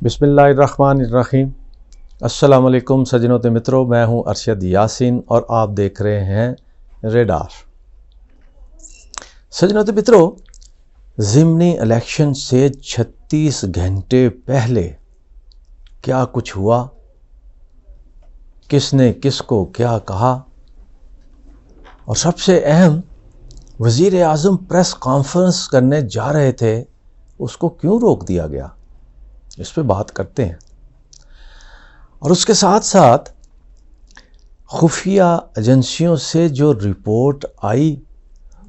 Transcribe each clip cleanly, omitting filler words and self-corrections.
بسم اللہ الرحمن الرحیم۔ السلام علیکم سجنوں تے مترو، میں ہوں ارشد یاسین اور آپ دیکھ رہے ہیں ریڈار۔ سجنوں تے مترو، ضمنی الیکشن سے 36 گھنٹے پہلے کیا کچھ ہوا، کس نے کس کو کیا کہا، اور سب سے اہم وزیر اعظم پریس کانفرنس کرنے جا رہے تھے، اس کو کیوں روک دیا گیا، اس پہ بات کرتے ہیں۔ اور اس کے ساتھ ساتھ خفیہ ایجنسیوں سے جو رپورٹ آئی،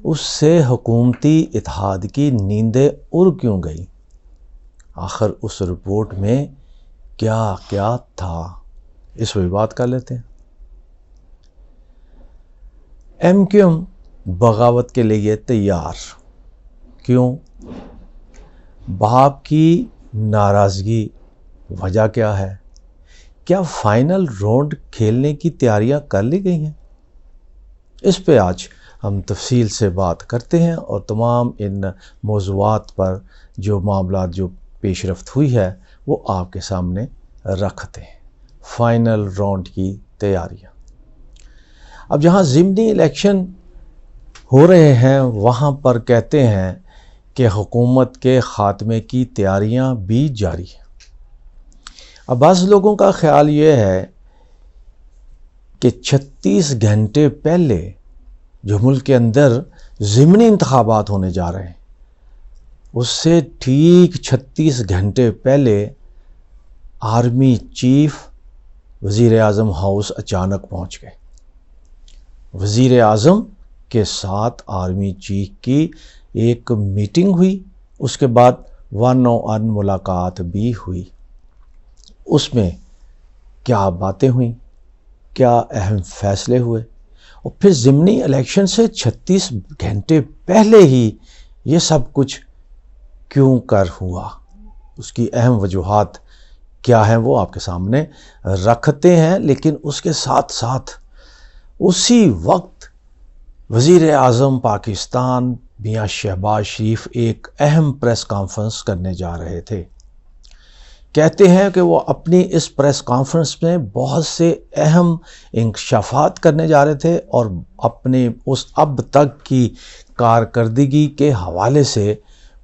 اس سے حکومتی اتحاد کی نیندیں اڑ کیوں گئی، آخر اس رپورٹ میں کیا کیا تھا، اس پہ بات کر لیتے ہیں۔ ایم کیو ایم بغاوت کے لیے تیار، کیوں؟ باپ کی ناراضگی، وجہ کیا ہے؟ کیا فائنل راؤنڈ کھیلنے کی تیاریاں کر لی گئی ہیں؟ اس پہ آج ہم تفصیل سے بات کرتے ہیں اور تمام ان موضوعات پر جو معاملات جو پیش رفت ہوئی ہے وہ آپ کے سامنے رکھتے ہیں۔ فائنل راؤنڈ کی تیاریاں، اب جہاں ضمنی الیکشن ہو رہے ہیں وہاں پر کہتے ہیں کہ حکومت کے خاتمے کی تیاریاں بھی جاری ہیں۔ اب بعض لوگوں کا خیال یہ ہے کہ 36 گھنٹے پہلے جو ملک کے اندر ضمنی انتخابات ہونے جا رہے ہیں، اس سے ٹھیک 36 گھنٹے پہلے آرمی چیف وزیر اعظم ہاؤس اچانک پہنچ گئے۔ وزیر اعظم کے ساتھ آرمی چیف کی ایک میٹنگ ہوئی، اس کے بعد 1-on-1 ملاقات بھی ہوئی۔ اس میں کیا باتیں ہوئیں، کیا اہم فیصلے ہوئے، اور پھر ضمنی الیکشن سے 36 گھنٹے پہلے ہی یہ سب کچھ کیوں کر ہوا، اس کی اہم وجوہات کیا ہیں وہ آپ کے سامنے رکھتے ہیں۔ لیکن اس کے ساتھ ساتھ اسی وقت وزیر اعظم پاکستان میاں شہباز شریف ایک اہم پریس کانفرنس کرنے جا رہے تھے۔ کہتے ہیں کہ وہ اپنی اس پریس کانفرنس میں بہت سے اہم انکشافات کرنے جا رہے تھے اور اپنے اس اب تک کی کارکردگی کے حوالے سے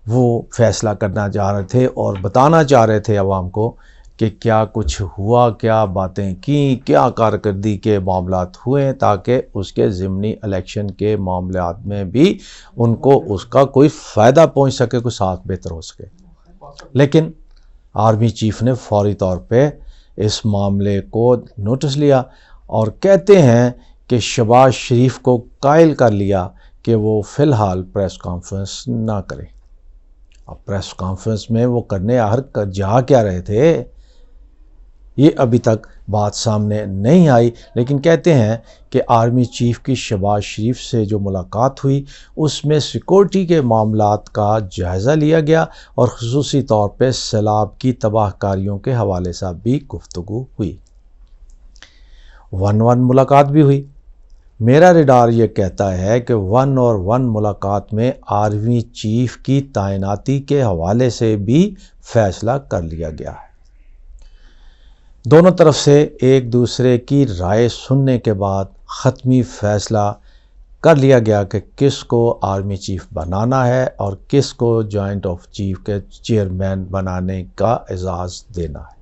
وہ فیصلہ کرنا چاہ رہے تھے اور بتانا چاہ رہے تھے عوام کو کہ کیا کچھ ہوا، کیا باتیں کیں، کیا کارکردگی کے معاملات ہوئے، تاکہ اس کے ضمنی الیکشن کے معاملات میں بھی ان کو اس کا کوئی فائدہ پہنچ سکے، کوئی ساتھ بہتر ہو سکے۔ لیکن آرمی چیف نے فوری طور پہ اس معاملے کو نوٹس لیا اور کہتے ہیں کہ شہباز شریف کو قائل کر لیا کہ وہ فی الحال پریس کانفرنس نہ کرے۔ اب پریس کانفرنس میں وہ کرنے آخر جا کیا رہے تھے، یہ ابھی تک بات سامنے نہیں آئی، لیکن کہتے ہیں کہ آرمی چیف کی شہباز شریف سے جو ملاقات ہوئی اس میں سیکورٹی کے معاملات کا جائزہ لیا گیا اور خصوصی طور پہ سیلاب کی تباہ کاریوں کے حوالے سے بھی گفتگو ہوئی۔ 1-on-1 ملاقات بھی ہوئی۔ میرا ریڈار یہ کہتا ہے کہ 1-on-1 ملاقات میں آرمی چیف کی تعیناتی کے حوالے سے بھی فیصلہ کر لیا گیا ہے۔ دونوں طرف سے ایک دوسرے کی رائے سننے کے بعد حتمی فیصلہ کر لیا گیا کہ کس کو آرمی چیف بنانا ہے اور کس کو جوائنٹ آف چیف کے چیئرمین بنانے کا اعزاز دینا ہے۔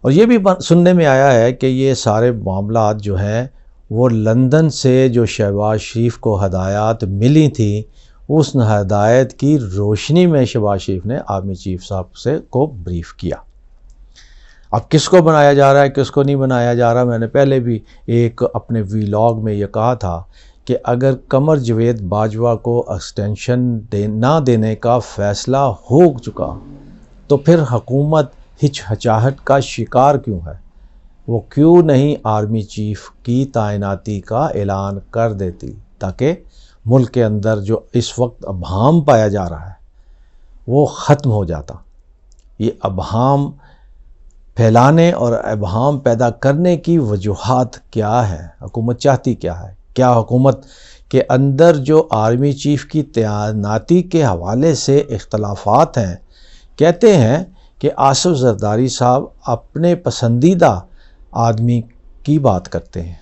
اور یہ بھی سننے میں آیا ہے کہ یہ سارے معاملات جو ہیں وہ لندن سے جو شہباز شریف کو ہدایات ملی تھیں، اس ہدایت کی روشنی میں شہباز شریف نے آرمی چیف صاحب سے کو بریف کیا۔ اب کس کو بنایا جا رہا ہے، کس کو نہیں بنایا جا رہا، میں نے پہلے بھی ایک اپنے ویلاگ میں یہ کہا تھا کہ اگر قمر جاوید باجوہ کو ایکسٹینشن نہ دینے کا فیصلہ ہو چکا تو پھر حکومت ہچکچاہٹ کا شکار کیوں ہے؟ وہ کیوں نہیں آرمی چیف کی تعیناتی کا اعلان کر دیتی، تاکہ ملک کے اندر جو اس وقت ابہام پایا جا رہا ہے وہ ختم ہو جاتا۔ یہ ابہام پھیلانے اور ابہام پیدا کرنے کی وجوہات کیا ہے، حکومت چاہتی کیا ہے؟ کیا حکومت کے اندر جو آرمی چیف کی تعیناتی کے حوالے سے اختلافات ہیں، کہتے ہیں کہ آصف زرداری صاحب اپنے پسندیدہ آدمی کی بات کرتے ہیں،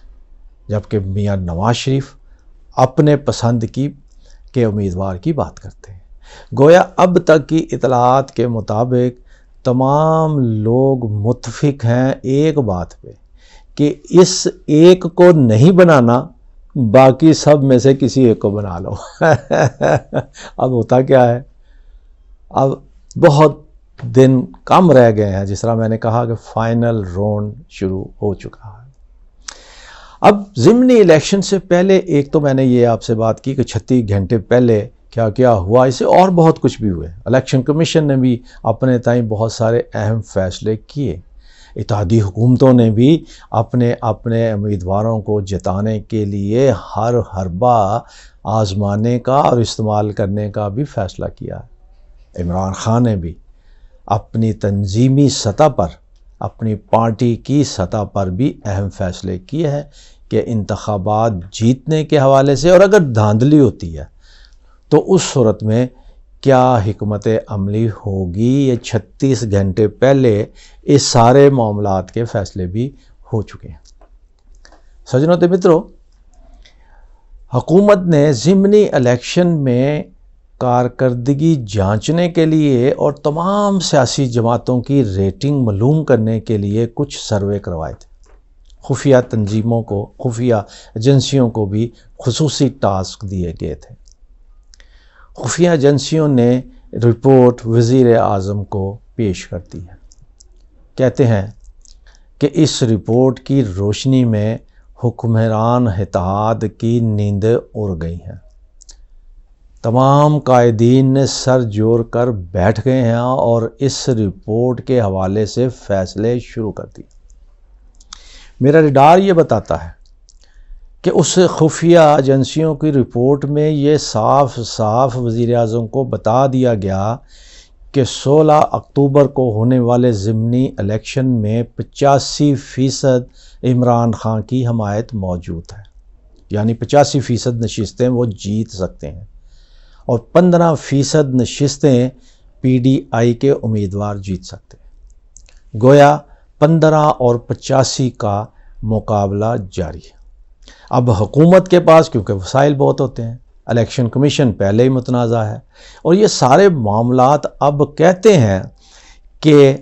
جبکہ میاں نواز شریف اپنے پسند کے امیدوار کی بات کرتے ہیں۔ گویا اب تک کی اطلاعات کے مطابق تمام لوگ متفق ہیں ایک بات پہ کہ اس ایک کو نہیں بنانا، باقی سب میں سے کسی ایک کو بنا لو۔ اب ہوتا کیا ہے، اب بہت دن کم رہ گئے ہیں، جس طرح میں نے کہا کہ فائنل راؤنڈ شروع ہو چکا ہے۔ اب ضمنی الیکشن سے پہلے ایک تو میں نے یہ آپ سے بات کی کہ 36 گھنٹے پہلے کیا کیا ہوا، اسے اور بہت کچھ بھی ہوئے۔ الیکشن کمیشن نے بھی اپنے تئیں بہت سارے اہم فیصلے کیے، اتحادی حکومتوں نے بھی اپنے امیدواروں کو جتانے کے لیے ہر حربہ آزمانے کا اور استعمال کرنے کا بھی فیصلہ کیا۔ عمران خان نے بھی اپنی تنظیمی سطح پر، اپنی پارٹی کی سطح پر بھی اہم فیصلے کیے ہیں کہ انتخابات جیتنے کے حوالے سے، اور اگر دھاندلی ہوتی ہے تو اس صورت میں کیا حکمت عملی ہوگی، یہ 36 گھنٹے پہلے اس سارے معاملات کے فیصلے بھی ہو چکے ہیں۔ سجنوں تے مترو، حکومت نے ضمنی الیکشن میں کارکردگی جانچنے کے لیے اور تمام سیاسی جماعتوں کی ریٹنگ معلوم کرنے کے لیے کچھ سروے کروائے تھے۔ خفیہ تنظیموں کو، خفیہ ایجنسیوں کو بھی خصوصی ٹاسک دیے گئے تھے۔ خفیہ ایجنسیوں نے رپورٹ وزیر اعظم کو پیش کر دی ہے۔ کہتے ہیں کہ اس رپورٹ کی روشنی میں حکمران اتحاد کی نیندیں اڑ گئی ہیں۔ تمام قائدین نے سر جوڑ کر بیٹھ گئے ہیں اور اس رپورٹ کے حوالے سے فیصلے شروع کر دیے۔ میرا ریڈار یہ بتاتا ہے کہ اس خفیہ ایجنسیوں کی رپورٹ میں یہ صاف صاف وزیر اعظم کو بتا دیا گیا کہ 16 اکتوبر کو ہونے والے ضمنی الیکشن میں 85% عمران خان کی حمایت موجود ہے، یعنی 85% نشستیں وہ جیت سکتے ہیں، اور 15% نشستیں پی ڈی آئی کے امیدوار جیت سکتے ہیں۔ گویا 15 اور 85 کا مقابلہ جاری ہے۔ اب حکومت کے پاس کیونکہ وسائل بہت ہوتے ہیں، الیکشن کمیشن پہلے ہی متنازع ہے، اور یہ سارے معاملات اب کہتے ہیں کہ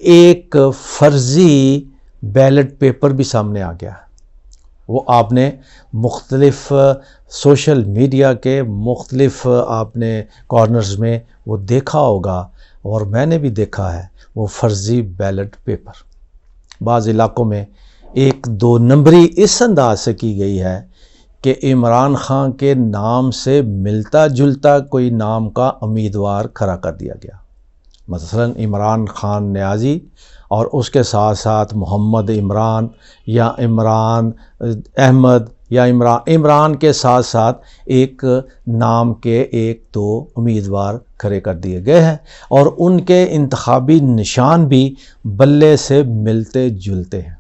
ایک فرضی بیلٹ پیپر بھی سامنے آ گیا ہے۔ وہ آپ نے مختلف سوشل میڈیا کے مختلف آپ نے کارنرز میں وہ دیکھا ہوگا، اور میں نے بھی دیکھا ہے وہ فرضی بیلٹ پیپر۔ بعض علاقوں میں 1-2 نمبری اس انداز سے کی گئی ہے کہ عمران خان کے نام سے ملتا جلتا کوئی نام کا امیدوار کھڑا کر دیا گیا، مثلا عمران خان نیازی، اور اس کے ساتھ ساتھ محمد عمران یا عمران احمد یا عمران کے ساتھ ساتھ ایک نام کے 1-2 امیدوار کھڑے کر دیے گئے ہیں، اور ان کے انتخابی نشان بھی بلے سے ملتے جلتے ہیں۔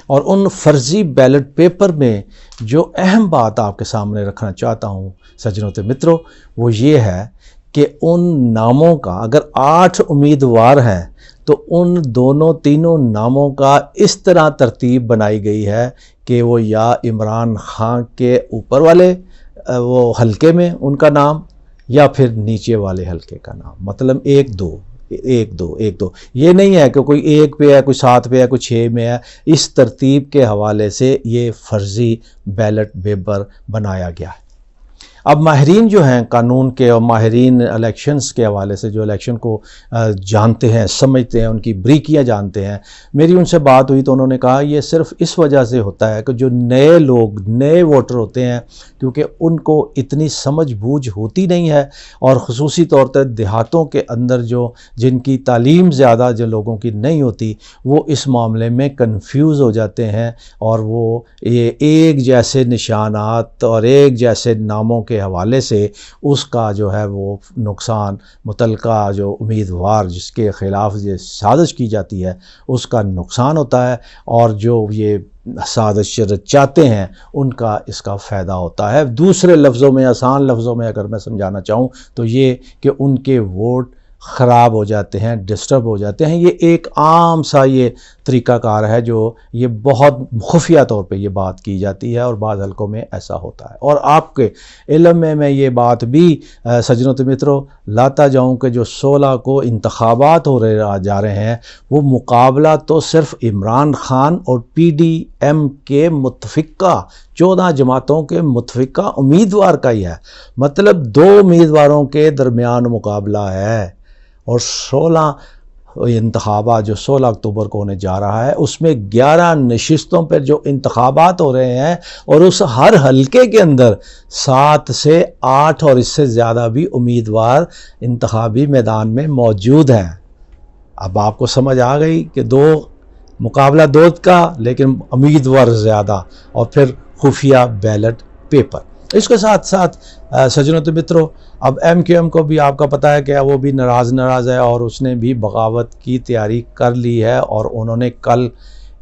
اور ان فرضی بیلٹ پیپر میں جو اہم بات آپ کے سامنے رکھنا چاہتا ہوں سجنوں تے مترو، وہ یہ ہے کہ ان ناموں کا اگر 8 امیدوار ہیں تو ان تینوں ناموں کا اس طرح ترتیب بنائی گئی ہے کہ وہ یا عمران خان کے اوپر والے وہ حلقے میں ان کا نام، یا پھر نیچے والے حلقے کا نام، مطلب 1-2 یہ نہیں ہے کہ کوئی 1 پہ ہے، کوئی 7 پہ ہے، کوئی 6 میں ہے۔ اس ترتیب کے حوالے سے یہ فرضی بیلٹ پیپر بنایا گیا ہے۔ اب ماہرین جو ہیں قانون کے اور ماہرین الیکشنز کے حوالے سے جو الیکشن کو جانتے ہیں، سمجھتے ہیں، ان کی بریکیاں جانتے ہیں، میری ان سے بات ہوئی تو انہوں نے کہا یہ صرف اس وجہ سے ہوتا ہے کہ جو نئے لوگ، نئے ووٹر ہوتے ہیں، کیونکہ ان کو اتنی سمجھ بوجھ ہوتی نہیں ہے، اور خصوصی طور پر دیہاتوں کے اندر جن کی تعلیم زیادہ جو لوگوں کی نہیں ہوتی، وہ اس معاملے میں کنفیوز ہو جاتے ہیں، اور وہ یہ ایک جیسے نشانات اور ایک جیسے ناموں کے حوالے سے اس کا جو ہے وہ نقصان، متعلقہ جو امیدوار جس کے خلاف یہ سازش کی جاتی ہے اس کا نقصان ہوتا ہے، اور جو یہ سازش چاہتے ہیں ان کا اس کا فائدہ ہوتا ہے۔ دوسرے لفظوں میں، آسان لفظوں میں اگر میں سمجھانا چاہوں تو یہ کہ ان کے ووٹ خراب ہو جاتے ہیں، ڈسٹرب ہو جاتے ہیں۔ یہ ایک عام سا یہ طریقہ کار ہے جو یہ بہت خفیہ طور پہ یہ بات کی جاتی ہے، اور بعض حلقوں میں ایسا ہوتا ہے۔ اور آپ کے علم میں یہ بات بھی سجنوں تو متروں لاتا جاؤں کہ جو 16 کو انتخابات ہو جا رہے ہیں، وہ مقابلہ تو صرف عمران خان اور PDM کے متفقہ 14 جماعتوں کے متفقہ امیدوار کا ہی ہے۔ مطلب 2 امیدواروں کے درمیان مقابلہ ہے، اور 16 انتخابات جو 16 اکتوبر کو ہونے جا رہا ہے، اس میں 11 نشستوں پر جو انتخابات ہو رہے ہیں، اور اس ہر حلقے کے اندر 7 سے 8 اور اس سے زیادہ بھی امیدوار انتخابی میدان میں موجود ہیں۔ اب آپ کو سمجھ آ گئی کہ مقابلہ 2 کا، لیکن امیدوار زیادہ، اور پھر خفیہ بیلٹ پیپر۔ اس کے ساتھ ساتھ سجنوں تو متروں، اب MQM کو بھی آپ کا پتہ ہے کہ وہ بھی ناراض ہے، اور اس نے بھی بغاوت کی تیاری کر لی ہے، اور انہوں نے کل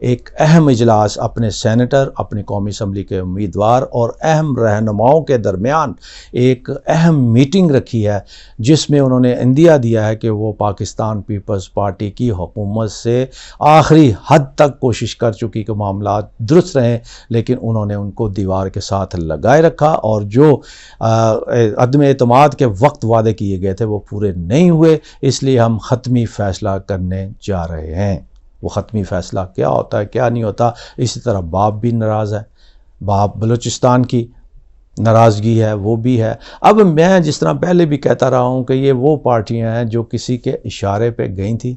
ایک اہم اجلاس اپنے سینیٹر، اپنی قومی اسمبلی کے امیدوار اور اہم رہنماؤں کے درمیان ایک اہم میٹنگ رکھی ہے، جس میں انہوں نے عندیہ دیا ہے کہ وہ پاکستان پیپلز پارٹی کی حکومت سے آخری حد تک کوشش کر چکی کہ معاملات درست رہیں، لیکن انہوں نے ان کو دیوار کے ساتھ لگائے رکھا، اور جو عدم اعتماد کے وقت وعدے کیے گئے تھے وہ پورے نہیں ہوئے۔ اس لیے ہم حتمی فیصلہ کرنے جا رہے ہیں۔ وہ حتمی فیصلہ کیا ہوتا ہے، کیا نہیں ہوتا۔ اسی طرح باپ بھی ناراض ہے، باپ بلوچستان کی ناراضگی ہے، وہ بھی ہے۔ اب میں جس طرح پہلے بھی کہتا رہا ہوں کہ یہ وہ پارٹیاں ہیں جو کسی کے اشارے پہ گئی تھیں۔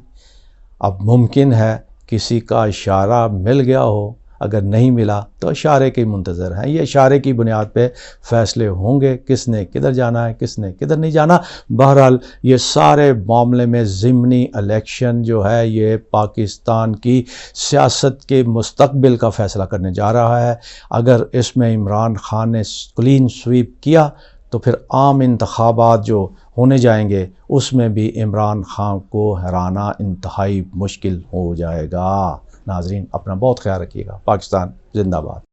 اب ممکن ہے کسی کا اشارہ مل گیا ہو، اگر نہیں ملا تو اشارے کے منتظر ہیں۔ یہ اشارے کی بنیاد پہ فیصلے ہوں گے، کس نے کدھر جانا ہے، کس نے کدھر نہیں جانا۔ بہرحال یہ سارے معاملے میں ضمنی الیکشن جو ہے یہ پاکستان کی سیاست کے مستقبل کا فیصلہ کرنے جا رہا ہے۔ اگر اس میں عمران خان نے کلین سویپ کیا تو پھر عام انتخابات جو ہونے جائیں گے اس میں بھی عمران خان کو ہرانا انتہائی مشکل ہو جائے گا۔ ناظرین، اپنا بہت خیال رکھیے گا۔ پاکستان زندہ باد۔